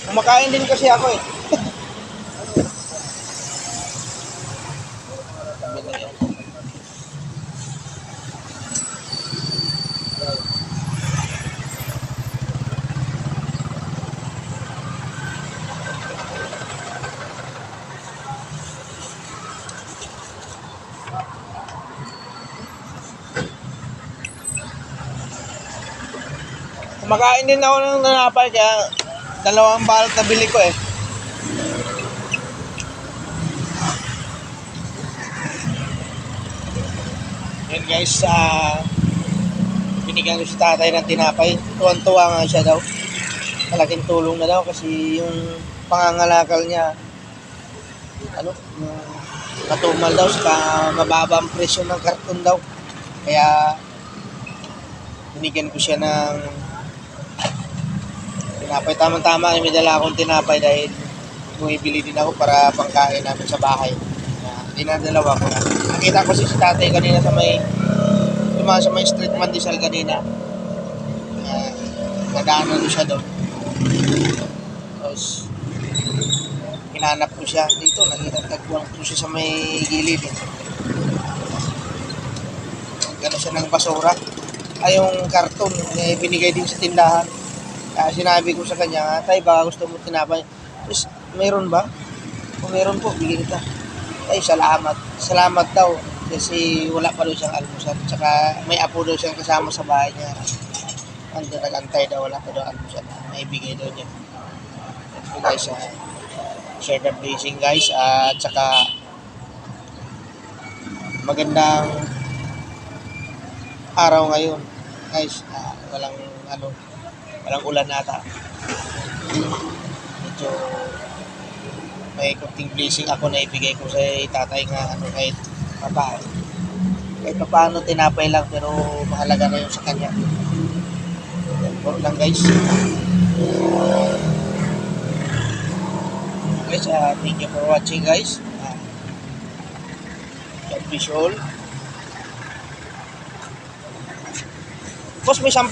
Kumakain din kasi ako eh. Kumakain din ako ng nanapay kaya dalawang balot na bili ko eh. Yan guys, binigyan ko si tatay ng tinapay. Tuwan-tuwa nga siya daw. Malaking tulong na daw kasi yung pangangalakal niya matumal daw sa mababa ang presyo ng karton daw. Kaya binigyan ko siya ng tinapay. Tama-tama ay may dala akong tinapay dahil bumibili din ako para pangkain namin sa bahay. Dinadalawa ko na. Nakita ko si tatay kanina sa may street Mandisal kanina. Nadaanan ko siya doon. Tapos hinanap ko siya dito. Nagtagpuan ko siya sa may gilid. Gano'n siya ng basura. Ay yung karton binigay din sa tindahan. Kaya sinabi ko sa kanya, tay baka gusto mo tinapay. Tapos mayroon ba? Kung mayroon po, bigyan kita. Ay, salamat daw kasi wala pa daw siyang almusal, tsaka may apo daw siyang kasama sa bahay niya, nag-antay daw, wala pa daw almusal, naibigay daw niya. So guys, share the blessing guys, at tsaka magandang araw ngayon guys, walang ulan nata, medyo may kunting blessing ako na ibigay ko sa tatay nga kahit paano tinapay lang pero mahalaga na yun sa kanya. Yan lang guys. Guys, thank you for watching guys. God bless you all. Boss, may 10?